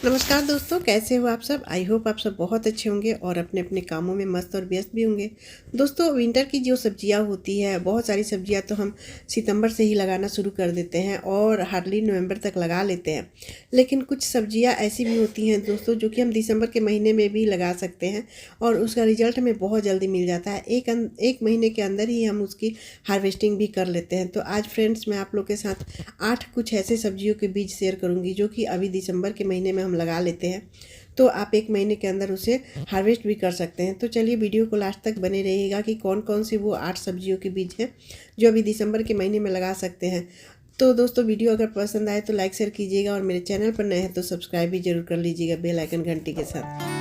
नमस्कार दोस्तों, कैसे हो आप सब। आई होप आप सब बहुत अच्छे होंगे और अपने अपने कामों में मस्त और व्यस्त भी होंगे। दोस्तों, विंटर की जो सब्जियां होती है, बहुत सारी सब्जियां तो हम सितंबर से ही लगाना शुरू कर देते हैं और हार्डली नवंबर तक लगा लेते हैं। लेकिन कुछ सब्जियां ऐसी भी होती हैं दोस्तों, जो कि हम दिसंबर के महीने में भी लगा सकते हैं और उसका रिजल्ट हमें बहुत जल्दी मिल जाता है। एक महीने के अंदर ही हम उसकी हार्वेस्टिंग भी कर लेते हैं। तो आज फ्रेंड्स, मैं आप लोग के साथ 8 कुछ ऐसे सब्जियों के बीज शेयर करूंगी जो कि अभी दिसंबर के महीने में हम लगा लेते हैं, तो आप एक महीने के अंदर उसे हार्वेस्ट भी कर सकते हैं। तो चलिए वीडियो को लास्ट तक बने रहिएगा कि कौन कौन सी वो 8 सब्जियों के बीज हैं जो अभी दिसंबर के महीने में लगा सकते हैं। तो दोस्तों, वीडियो अगर पसंद आए तो लाइक शेयर कीजिएगा और मेरे चैनल पर नए हैं तो सब्सक्राइब भी जरूर कर लीजिएगा बेल आइकन घंटी के साथ।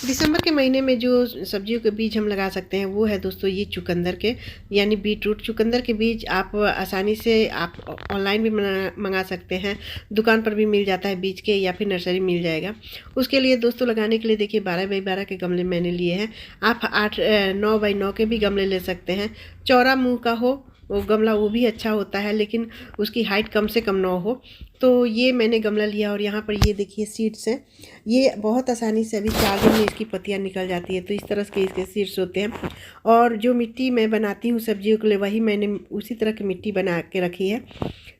दिसंबर के महीने में जो सब्जियों के बीज हम लगा सकते हैं वो है दोस्तों ये चुकंदर के, यानी बीट रूट। चुकंदर के बीज आप आसानी से आप ऑनलाइन भी मंगा सकते हैं, दुकान पर भी मिल जाता है बीज के, या फिर नर्सरी मिल जाएगा। उसके लिए दोस्तों लगाने के लिए देखिए 12x12 के गमले मैंने लिए हैं। आप 9x9 के भी गमले ले सकते हैं। चौड़ा मुंह का हो वो गमला, वो भी अच्छा होता है, लेकिन उसकी हाइट कम से कम ना हो। तो ये मैंने गमला लिया और यहाँ पर ये देखिए सीड्स हैं। ये बहुत आसानी से अभी 4 दिन में इसकी पत्तियाँ निकल जाती है। तो इस तरह के इसके सीड्स होते हैं। और जो मिट्टी मैं बनाती हूँ सब्जियों के लिए, वही मैंने उसी तरह की मिट्टी बना के रखी है।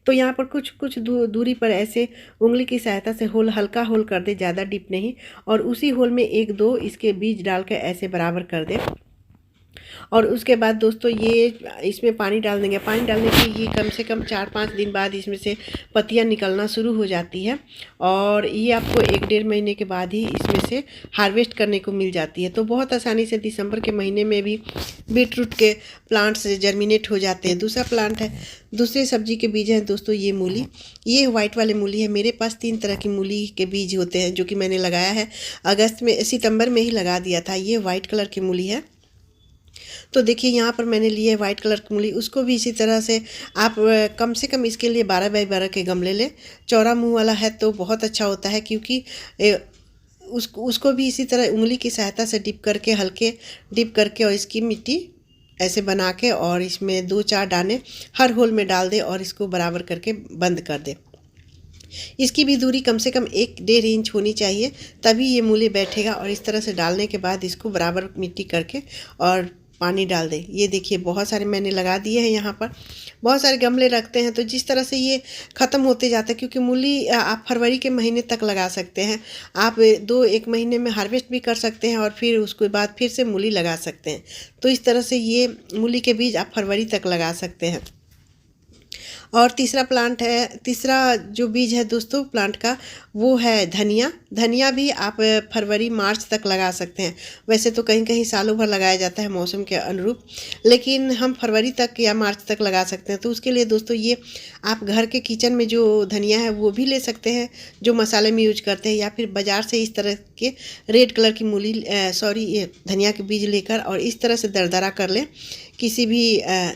तो यहाँ पर कुछ कुछ दूरी पर ऐसे उंगली की सहायता से हल्का होल कर दे, ज़्यादा डीप नहीं, और उसी होल में 1-2 इसके बीज डाल कर ऐसे बराबर कर दे। और उसके बाद दोस्तों ये इसमें पानी डाल देंगे। पानी डालने के ये कम से कम 4-5 दिन बाद इसमें से पत्तियां निकलना शुरू हो जाती है और ये आपको 1-1.5 महीने के बाद ही इसमें से हार्वेस्ट करने को मिल जाती है। तो बहुत आसानी से दिसंबर के महीने में भी बीट रूट के प्लांट्स जर्मिनेट हो जाते हैं। दूसरा प्लांट है, दूसरी सब्जी के बीज हैं दोस्तों ये मूली। ये वाइट वाले मूली है। मेरे पास 3 तरह की मूली के बीज होते हैं जो कि मैंने लगाया है सितंबर में ही लगा दिया था। ये वाइट कलर की मूली है। तो देखिए यहाँ पर मैंने लिए वाइट कलर की मूली, उसको भी इसी तरह से आप कम से कम इसके लिए 12x12 के गमले लें। चौड़ा मुंह वाला है तो बहुत अच्छा होता है, क्योंकि उसको भी इसी तरह उंगली की सहायता से हल्के डिप करके और इसकी मिट्टी ऐसे बना के और इसमें 2-4 दाने हर होल में डाल दे और इसको बराबर करके बंद कर दे। इसकी भी दूरी कम से कम 1-1.5 इंच होनी चाहिए, तभी ये मूली बैठेगा। और इस तरह से डालने के बाद इसको बराबर मिट्टी करके और पानी डाल दें। ये देखिए बहुत सारे मैंने लगा दिए हैं। यहाँ पर बहुत सारे गमले रखते हैं तो जिस तरह से ये ख़त्म होते जाता है, क्योंकि मूली आप फरवरी के महीने तक लगा सकते हैं। आप 2-1 महीने में हार्वेस्ट भी कर सकते हैं और फिर उसके बाद फिर से मूली लगा सकते हैं। तो इस तरह से ये मूली के बीज आप फरवरी तक लगा सकते हैं। और तीसरा जो बीज है दोस्तों प्लांट का, वो है धनिया। धनिया भी आप फरवरी मार्च तक लगा सकते हैं। वैसे तो कहीं कहीं सालों भर लगाया जाता है मौसम के अनुरूप, लेकिन हम फरवरी तक या मार्च तक लगा सकते हैं। तो उसके लिए दोस्तों ये आप घर के किचन में जो धनिया है वो भी ले सकते हैं, जो मसाले में यूज करते हैं, या फिर बाज़ार से इस तरह के रेड कलर की ये धनिया के बीज लेकर और इस तरह से दरदरा कर लें किसी भी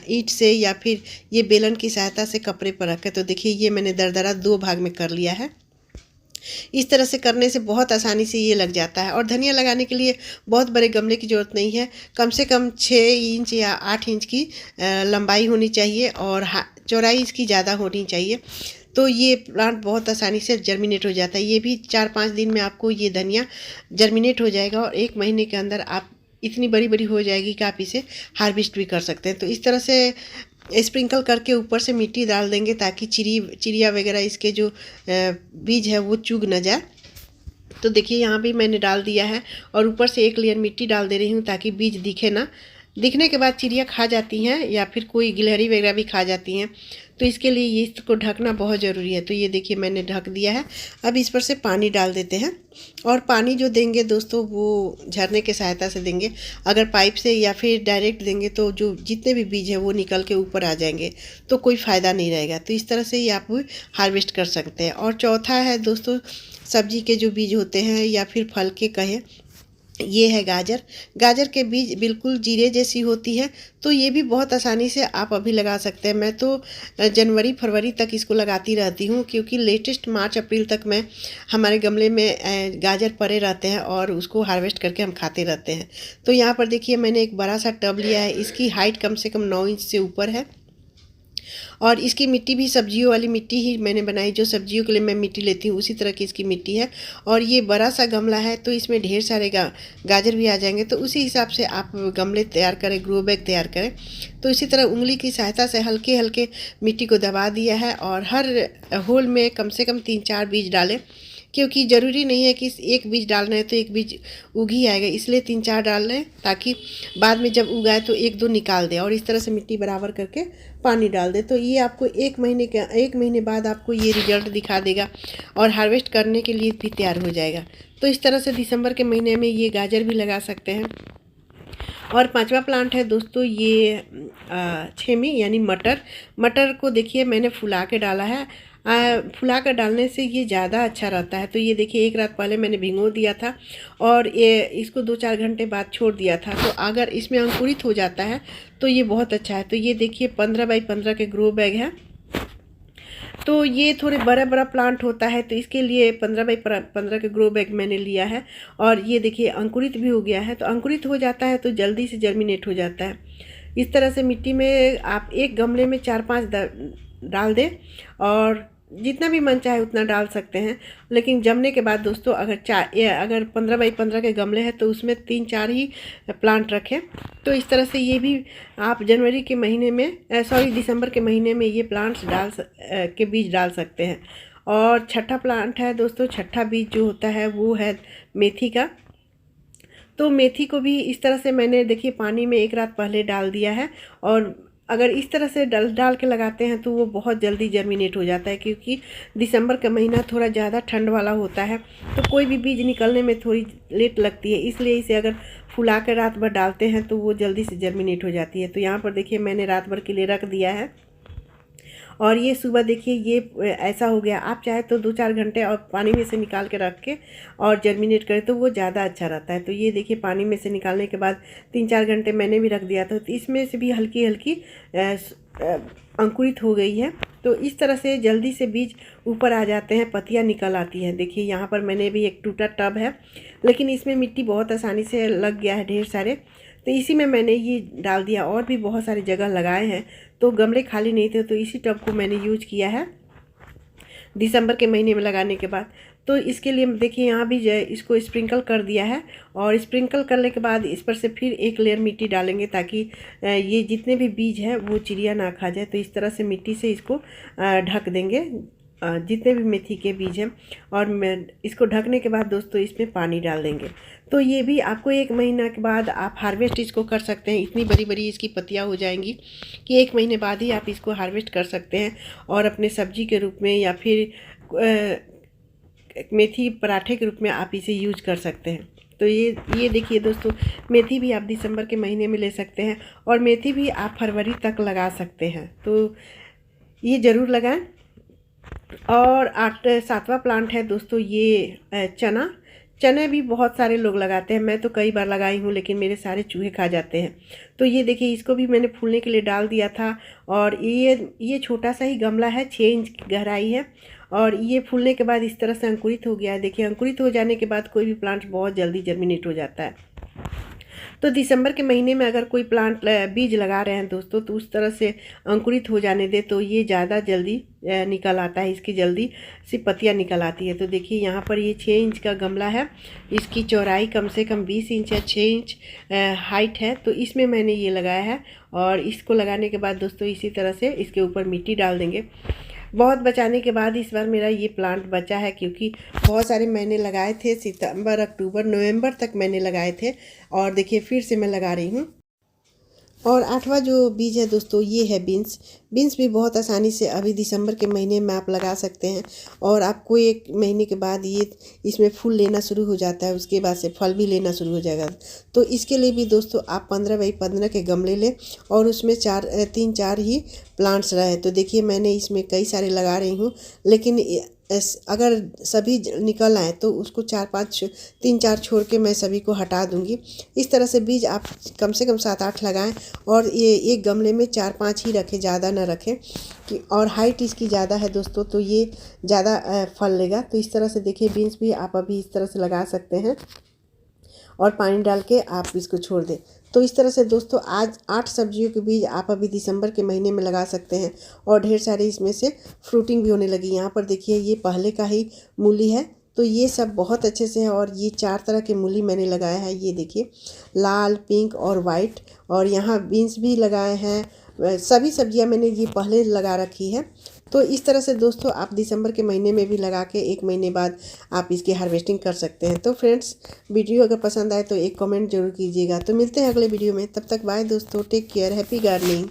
ईंट से या फिर ये बेलन की सहायता से कपड़े पर रखें। तो देखिए ये मैंने दरदरा 2 भाग में कर लिया है। इस तरह से करने से बहुत आसानी से ये लग जाता है। और धनिया लगाने के लिए बहुत बड़े गमले की ज़रूरत नहीं है, कम से कम 6 इंच या 8 इंच की लंबाई होनी चाहिए और चौड़ाई इसकी ज़्यादा होनी चाहिए। तो ये प्लांट बहुत आसानी से जर्मिनेट हो जाता है। ये भी 4-5 दिन में आपको ये धनिया जर्मिनेट हो जाएगा और 1 महीने के अंदर आप इतनी बड़ी बड़ी हो जाएगी कि आप इसे हार्वेस्ट भी कर सकते हैं। तो इस तरह से स्प्रिंकल करके ऊपर से मिट्टी डाल देंगे ताकि चिड़िया वगैरह इसके जो बीज है वो चुग न जाए। तो देखिए यहाँ भी मैंने डाल दिया है और ऊपर से 1 लेयर मिट्टी डाल दे रही हूँ ताकि बीज दिखे ना। दिखने के बाद चिड़िया खा जाती हैं या फिर कोई गिलहरी वगैरह भी खा जाती हैं, तो इसके लिए ये इसको ढकना बहुत ज़रूरी है। तो ये देखिए मैंने ढक दिया है। अब इस पर से पानी डाल देते हैं और पानी जो देंगे दोस्तों वो झरने के सहायता से देंगे। अगर पाइप से या फिर डायरेक्ट देंगे तो जो जितने भी बीज हैं वो निकल के ऊपर आ जाएंगे, तो कोई फ़ायदा नहीं रहेगा। तो इस तरह से ही आप हार्वेस्ट कर सकते हैं। और चौथा है दोस्तों सब्जी के जो बीज होते हैं या फिर फल के कहें, ये है गाजर। गाजर के बीज बिल्कुल जीरे जैसी होती है, तो ये भी बहुत आसानी से आप अभी लगा सकते हैं। मैं तो जनवरी फरवरी तक इसको लगाती रहती हूँ, क्योंकि लेटेस्ट मार्च अप्रैल तक मैं हमारे गमले में गाजर पड़े रहते हैं और उसको हार्वेस्ट करके हम खाते रहते हैं। तो यहाँ पर देखिए मैंने एक बड़ा सा टब लिया है। इसकी हाइट कम से कम 9 इंच से ऊपर है और इसकी मिट्टी भी सब्जियों वाली मिट्टी ही मैंने बनाई, जो सब्जियों के लिए मैं मिट्टी लेती हूँ उसी तरह की इसकी मिट्टी है। और ये बड़ा सा गमला है तो इसमें ढेर सारे गाजर भी आ जाएंगे, तो उसी हिसाब से आप गमले तैयार करें, ग्रो बैग तैयार करें। तो इसी तरह उंगली की सहायता से हल्के हल्के मिट्टी को दबा दिया है और हर होल में कम से कम 3-4 बीज डालें, क्योंकि ज़रूरी नहीं है कि एक बीज डालना है तो एक बीज उग ही आएगा, इसलिए 3-4 डाल लें ताकि बाद में जब उगाए तो 1-2 निकाल दे। और इस तरह से मिट्टी बराबर करके पानी डाल दे, तो ये आपको 1 महीने बाद आपको ये रिजल्ट दिखा देगा और हार्वेस्ट करने के लिए भी तैयार हो जाएगा। तो इस तरह से दिसंबर के महीने में ये गाजर भी लगा सकते हैं। और 5वां प्लांट है दोस्तों ये छेमी यानी मटर। मटर को देखिए मैंने फुला के डाला है। फुला कर डालने से ये ज़्यादा अच्छा रहता है। तो ये देखिए 1 रात पहले मैंने भिगो दिया था और ये इसको 2-4 घंटे बाद छोड़ दिया था। तो अगर इसमें अंकुरित हो जाता है तो ये बहुत अच्छा है। तो ये देखिए 15 बाई 15 के ग्रो बैग है। तो ये थोड़े बड़ा प्लांट होता है, तो इसके लिए 15 बाई 15 के ग्रो बैग मैंने लिया है। और ये देखिए अंकुरित भी हो गया है। तो अंकुरित हो जाता है तो जल्दी से जर्मिनेट हो जाता है। इस तरह से मिट्टी में आप एक गमले में 4-5 डाल दें और जितना भी मन चाहे उतना डाल सकते हैं। लेकिन जमने के बाद दोस्तों अगर 15 बाई 15 के गमले हैं तो उसमें 3-4 ही प्लांट रखें। तो इस तरह से ये भी आप जनवरी के महीने में दिसंबर के महीने में ये प्लांट्स के बीज डाल सकते हैं। और छठा प्लांट है दोस्तों, छठा बीज जो होता है वो है मेथी का। तो मेथी को भी इस तरह से मैंने देखिए पानी में 1 रात पहले डाल दिया है। और अगर इस तरह से डाल के लगाते हैं तो वो बहुत जल्दी जर्मिनेट हो जाता है, क्योंकि दिसंबर का महीना थोड़ा ज़्यादा ठंड वाला होता है तो कोई भी बीज निकलने में थोड़ी लेट लगती है। इसलिए इसे अगर फुला कर रात भर डालते हैं तो वो जल्दी से जर्मिनेट हो जाती है। तो यहाँ पर देखिए मैंने रात भर के लिए रख दिया है और ये सुबह देखिए ये ऐसा हो गया। आप चाहे तो 2-4 घंटे और पानी में से निकाल के रख के और जर्मिनेट करें तो वो ज़्यादा अच्छा रहता है। तो ये देखिए पानी में से निकालने के बाद 3-4 घंटे मैंने भी रख दिया था, तो इसमें से भी हल्की हल्की अंकुरित हो गई है। तो इस तरह से जल्दी से बीज ऊपर आ जाते हैं, पत्तियां निकल आती हैं। देखिए यहाँ पर मैंने भी एक टूटा टब है, लेकिन इसमें मिट्टी बहुत आसानी से लग गया है ढेर सारे, तो इसी में मैंने ये डाल दिया। और भी बहुत सारी जगह लगाए हैं तो गमले खाली नहीं थे, तो इसी टब को मैंने यूज किया है दिसंबर के महीने में लगाने के बाद। तो इसके लिए देखिए यहाँ भी इसको स्प्रिंकल कर दिया है और स्प्रिंकल करने के बाद इस पर से फिर एक लेयर मिट्टी डालेंगे ताकि ये जितने भी बीज हैं वो चिड़िया ना खा जाए। तो इस तरह से मिट्टी से इसको ढक देंगे जितने भी मेथी के बीज हैं। और मैं इसको ढकने के बाद दोस्तों इसमें पानी डाल देंगे। तो ये भी आपको 1 महीना के बाद आप हार्वेस्ट इसको कर सकते हैं। इतनी बड़ी बड़ी इसकी पत्तियां हो जाएंगी कि 1 महीने बाद ही आप इसको हार्वेस्ट कर सकते हैं और अपने सब्जी के रूप में या फिर मेथी पराठे के रूप में आप इसे यूज कर सकते हैं। तो ये देखिए दोस्तों, मेथी भी आप दिसंबर के महीने में ले सकते हैं और मेथी भी आप फरवरी तक लगा सकते हैं। तो ये ज़रूर लगाएं। और 7वां प्लांट है दोस्तों ये चना। चने भी बहुत सारे लोग लगाते हैं, मैं तो कई बार लगाई हूँ लेकिन मेरे सारे चूहे खा जाते हैं। तो ये देखिए इसको भी मैंने फूलने के लिए डाल दिया था और ये छोटा सा ही गमला है, 6 इंच गहराई है और ये फूलने के बाद इस तरह से अंकुरित हो गया है। देखिए अंकुरित हो जाने के बाद कोई भी प्लांट बहुत जल्दी जर्मिनेट हो जाता है। तो दिसंबर के महीने में अगर कोई प्लांट बीज लगा रहे हैं दोस्तों तो उस तरह से अंकुरित हो जाने दे तो ये ज़्यादा जल्दी निकल आता है, इसकी जल्दी सी पत्तियाँ निकल आती है। तो देखिए यहाँ पर ये 6 इंच का गमला है, इसकी चौड़ाई कम से कम 20 इंच या 6 इंच हाइट है। तो इसमें मैंने ये लगाया है और इसको लगाने के बाद दोस्तों इसी तरह से इसके ऊपर मिट्टी डाल देंगे। बहुत बचाने के बाद इस बार मेरा ये प्लांट बचा है, क्योंकि बहुत सारे मैंने लगाए थे, सितंबर, अक्टूबर, नवंबर तक मैंने लगाए थे और देखिए फिर से मैं लगा रही हूँ। और 8वां जो बीज है दोस्तों ये है बीन्स। बीन्स भी बहुत आसानी से अभी दिसंबर के महीने में आप लगा सकते हैं और आपको 1 महीने के बाद ये इसमें फूल लेना शुरू हो जाता है, उसके बाद से फल भी लेना शुरू हो जाएगा। तो इसके लिए भी दोस्तों आप 15 बाई 15 के गमले लें और उसमें 3-4 ही प्लांट्स रहे। तो देखिए मैंने इसमें कई सारे लगा रही हूँ, लेकिन अगर सभी निकल आए तो उसको 3-4 छोड़ के मैं सभी को हटा दूंगी। इस तरह से बीज आप कम से कम 7-8 लगाएं और ये एक गमले में 4-5 ही रखें, ज़्यादा ना रखें कि और हाइट इसकी ज़्यादा है दोस्तों तो ये ज़्यादा फल लेगा। तो इस तरह से देखिए बीन्स भी आप अभी इस तरह से लगा सकते हैं और पानी डाल के आप इसको छोड़ दें। तो इस तरह से दोस्तों आज 8 सब्जियों के बीज आप अभी दिसंबर के महीने में लगा सकते हैं और ढेर सारी इसमें से फ्रूटिंग भी होने लगी। यहाँ पर देखिए ये पहले का ही मूली है, तो ये सब बहुत अच्छे से है। और ये 4 तरह के मूली मैंने लगाया है, ये देखिए लाल, पिंक और वाइट। और यहाँ बीन्स भी लगाए हैं। सभी सब्जियां मैंने ये पहले लगा रखी है। तो इस तरह से दोस्तों आप दिसंबर के महीने में भी लगा के 1 महीने बाद आप इसकी हार्वेस्टिंग कर सकते हैं। तो फ्रेंड्स, वीडियो अगर पसंद आए तो एक कमेंट जरूर कीजिएगा। तो मिलते हैं अगले वीडियो में, तब तक बाय दोस्तों, टेक केयर, हैप्पी गार्डनिंग।